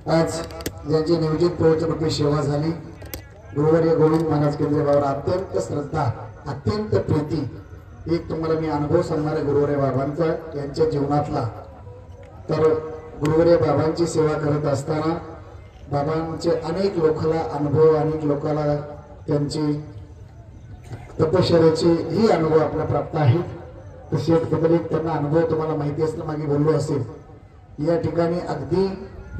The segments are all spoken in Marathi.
आज ज्यांची नियोजित प्रवचनरूपी सेवा झाली गुरुवर्य गोविंद महाराज केंद्रेबावर अत्यंत श्रद्धा अत्यंत प्रीती एक तुम्हाला मी अनुभव सांगणार आहे गुरुवर्य बाबांचा यांच्या जीवनातला। तर गुरुवर्य बाबांची सेवा करत असताना बाबांचे अनेक लोकांना अनुभव अनेक लोकांना त्यांची तपश्चर्याचे ही अनुभव आपल्याला प्राप्त आहे। तसेच बदल त्यांना अनुभव तुम्हाला माहिती असलं मागे बोललो असेल। या ठिकाणी अगदी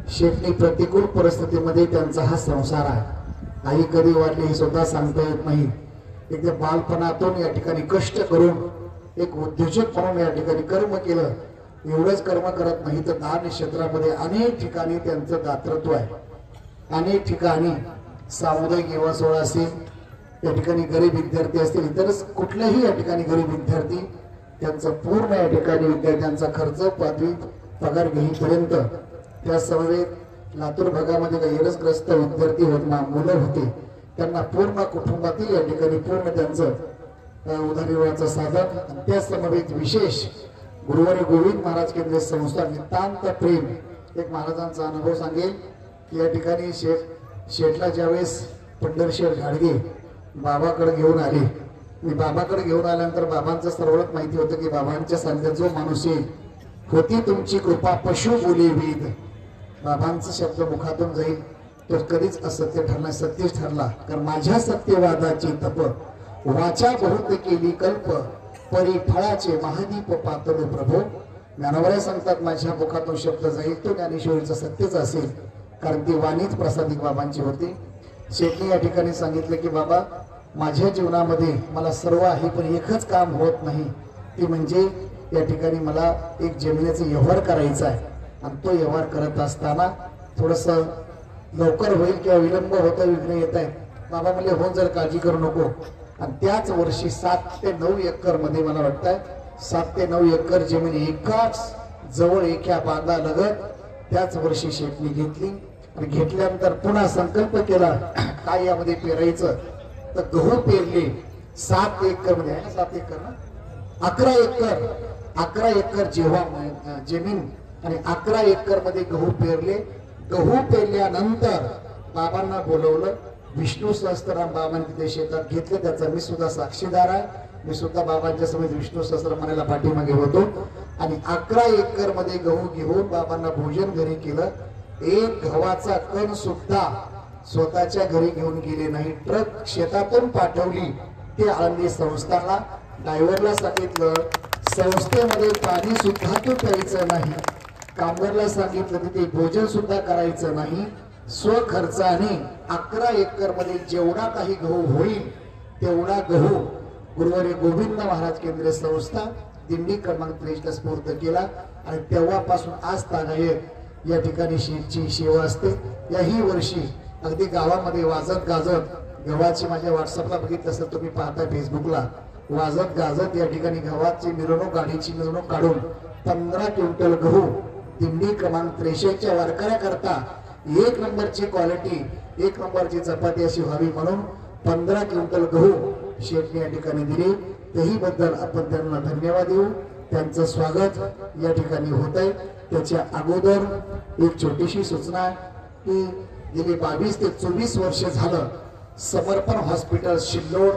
शेतनी प्रतिकूल परिस्थितीमध्ये त्यांचा हा संसार आहे। आई कधी वाढली हे सुद्धा सांगता येत नाही। एकदा बालपणातून या ठिकाणी कष्ट करून एक उद्योजक म्हणून या ठिकाणी कर्म केलं। एवढंच कर्म करत नाही तर दान क्षेत्रामध्ये अनेक ठिकाणी त्यांचं दातृत्व आहे। अनेक ठिकाणी सामुदायिक युवा सोहळा असेल, या ठिकाणी गरीब विद्यार्थी असतील, इतर कुठल्याही या ठिकाणी गरीब विद्यार्थी त्यांचा पूर्ण या ठिकाणी विद्यार्थ्यांचा खर्च पदवी पगार घेईपर्यंत त्या समवेत लातूर भागामध्ये गैरसग्रस्त विद्यार्थी मुलं होते त्यांना पूर्ण कुटुंबातील या ठिकाणी पूर्ण त्यांचं उदरनिर्वाहाचं साधन आणि त्या समवेत विशेष गुरुवर्य गोविंद महाराज केंद्र संस्था नितांत प्रेम एक महाराजांचा अनुभव सांगेल की या ठिकाणी शेठला ज्यावेळेस पंढरशेठ घाडगे बाबाकडे घेऊन आले। मी बाबाकडे घेऊन आल्यानंतर बाबांचं सर्वच माहिती होतं की बाबांच्या सानिध्यात जो माणूस येईल होती तुमची कृपा पशु बोले वेद। बाबांचा शब्द मुखातून जाईल तो कधीच असत्य ठरला सत्यच ठरला। कारण माझ्या सत्यवादाची तप वाचा बहुत केली कल्प परी फळाचे महादीप पातळ प्रभो। ज्ञानवऱ्या सांगतात माझ्या मुखातून शब्द जाईल तो ज्ञानेश्वरीचं सत्यच असेल कारण ती वाणीच प्रसादिक बाबांची होती। शेठने या ठिकाणी सांगितले की बाबा माझ्या जीवनामध्ये मला सर्व आहे पण एकच काम होत नाही ती म्हणजे या ठिकाणी मला एक जमिनीचा व्यवहार करायचा आहे आणि तो व्यवहार करत असताना थोडंसं लवकर होईल किंवा विलंब होता विघ्न येत आहे। बाबा म्हणले हो जर काळजी करू नको। आणि त्याच वर्षी 7 ते 9 एकर मध्ये मला वाटतंय 7 ते 9 एकर जमीन एकाच जवळ एका बांधा लगत त्याच वर्षी शेठनी घेतली आणि घेतल्यानंतर पुन्हा संकल्प केला काय यामध्ये पेरायचं तर गहू पेरले 7 एकर मध्ये आहे ना 7 एकर ना 11 एकर जेव्हा जमीन आणि 11 एकर मध्ये गहू पेरले। गहू पेरल्यानंतर बाबांना बोलवलं विष्णू सहस्त्रनाम बाबांनी तिथे शेतात घेतले त्याचा मी सुद्धा साक्षीदार आहे। मी सुद्धा बाबांच्या समेत विष्णू सहस्त्रनामाला पाठीमागे होतो आणि 11 एकर मध्ये गहू घेऊन बाबांना भोजन घरी केलं। एक गव्हाचा कण सुद्धा स्वतःच्या घरी घेऊन गेले नाही ट्रक शेतातून पाठवली। ते आळंदी संस्थानला ड्रायव्हरला सांगितलं संस्थेमध्ये पाणी सुद्धा तू प्यायचं नाही। कामगारला सांगितलं तिथे भोजन सुद्धा करायचं नाही। स्वखर्चाने 11 एकर मध्ये जेवढा काही गहू होईल तेवढा गहू गुरुवर्य गोविंद महाराज केंद्रीय संस्था दिंडी क्रमांक 23 स्फूर्त केला आणि तेव्हापासून आज तागायत या ठिकाणी शेठची सेवा असते। याही वर्षी अगदी गावामध्ये वाजत गाजत गव्हाची माझ्या व्हॉट्सअपला बघितलं असं तुम्ही पाहता फेसबुकला वाजत गाजत या ठिकाणी गव्हाची मिरवणूक गाडीची मिरवणूक काढून 15 क्विंटल गहू दिंडी क्रमांक 63 वारकऱ्या करता 1 नंबरची क्वालिटी 1 नंबरची चपाती अशी व्हावी म्हणून 15 क्विंटल गहू शेठने या ठिकाणी दिले। तेही बद्दल आपण त्यांना धन्यवाद देऊ। त्यांचं स्वागत या ठिकाणी होत आहे। त्याच्या अगोदर एक छोटीशी सूचना की गेली 22 ते 24 वर्ष झालं समर्पण हॉस्पिटल शिल्लोड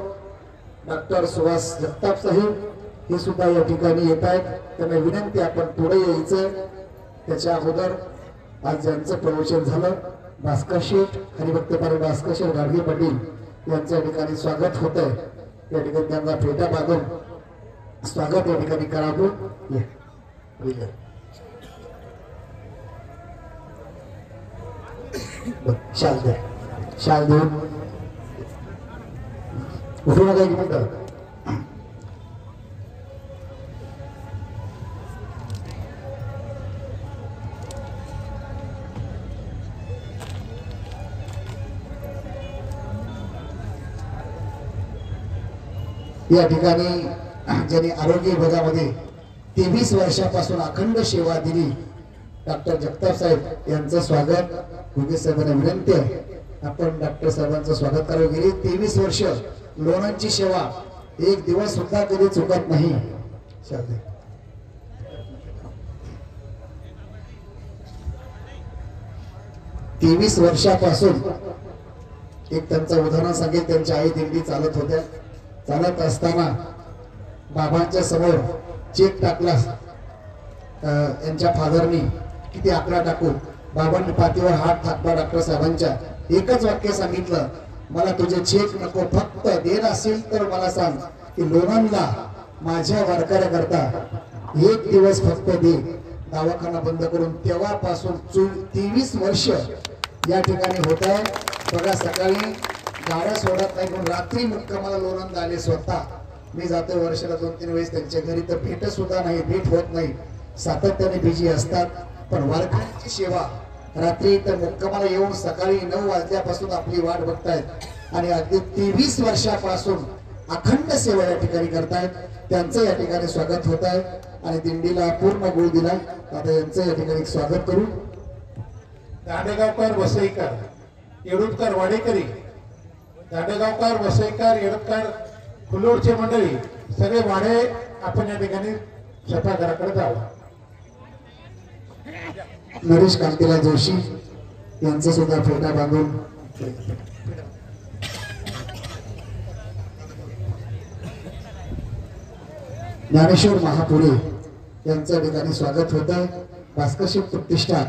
डॉक्टर सुहास जगताप साहेब हे सुद्धा या ठिकाणी येत आहेत। त्यांना विनंती आपण पुढे यायचं। त्याच्या अगोदर आज ज्यांचं प्रवचन झालं भास्कर शेठ हरिभक्त भास्कर शेठ गाडगे पाटील यांच्या ठिकाणी स्वागत होत आहे। या ठिकाणी त्यांना फेटा बांधून स्वागत या ठिकाणी करावं। शाल देऊन उठू नका एक मिनिट। या ठिकाणी ज्यांनी आरोग्य विभागामध्ये 23 वर्षापासून अखंड सेवा दिली डॉक्टर जगताप साहेब यांचं स्वागत गुरुजी साहेबांना विनंती आहे आपण डॉक्टर साहेबांचं स्वागत करावं। गेली 23 वर्ष लोणांची सेवा एक दिवस सुद्धा कधी चुकत नाही। 23 वर्षापासून एक त्यांचं उदाहरण सांगेल. त्यांच्या आई दिंडी चालत होत्या. चालत असताना बाबांच्या समोर चेक टाकला. यांच्या फादरनी किती आकडा टाकू. बाबांनी पाठीवर हात टाकला. डॉक्टर साहेबांच्या एकच वाक्य सांगितलं, मला तुझे चेक नको, फक्त देर असेल तर मला सांग की लोणंदला माझ्या वारकऱ्याकरता एक दिवस फक्त दे. दवाखाना बंद करून तेव्हापासून 23 वर्ष या ठिकाणी होत आहे. बघा, सकाळी गाड्या सोडत नाही पण रात्री मुक्कामाला लोणंद आले स्वतः. मी जातोय वर्षाला 2-3 वेळेस त्यांच्या घरी, तर भेट सुद्धा नाही, भेट होत नाही, सातत्याने बिझी असतात. पण वारकऱ्यांची सेवा रात्री तर मुक्कामाला येऊन सकाळी 9 वाजल्यापासून आपली वाट बघतायत आणि अगदी 23 वर्षापासून अखंड सेवा या ठिकाणी करतायत. त्यांचं या ठिकाणी स्वागत होत आहे आणि दिंडीला पूर्ण गुळ दिलाय. आता यांचं या ठिकाणी स्वागत करू. दांडेगावकर, वसईकर, येडूरकर, वाडेकरी, दांडेगावकर, वसईकर, येडूरकर, फुलोरचे मंडळी सगळे वाडे आपण या ठिकाणी स्वयंपाकघराकडे जावं. नरेश कांतीला जोशी यांचं सुद्धा फेटा बांधून ज्ञानेश्वर महापुरे यांच्या ठिकाणी स्वागत होत आहे. भास्करशिव प्रतिष्ठा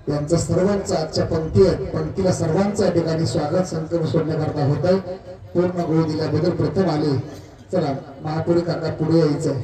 यांचं सर्वांचं आजच्या पंक्तीला सर्वांचं या ठिकाणी स्वागत संकल्प सोडण्याकरता होत आहे. पूर्ण गोळ दिल्याबद्दल प्रथम आले. चला महापुरे काका पुढे यायचंय.